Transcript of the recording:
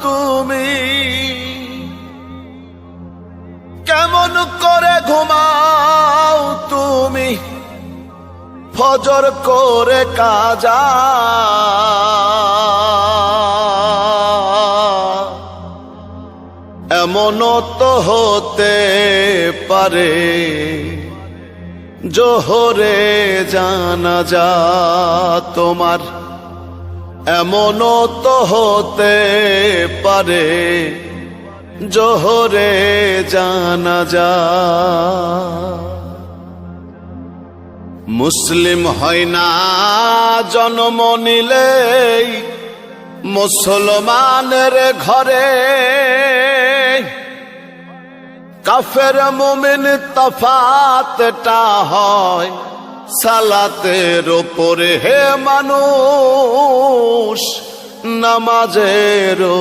তুমি কেমন করে ঘুমাও তুমি ফজর করে কাজা এমনও তো হতে পারে জোহরে জানাজা তোমার এমনও তো হতে পারে জোহরে জানাজা মুসলিম হয় না জন্ম নিলেই মুসলমানের ঘরে কাফের মুমিন তফাতটা হয় সালাতের উপরে হে মানুষ নামাজের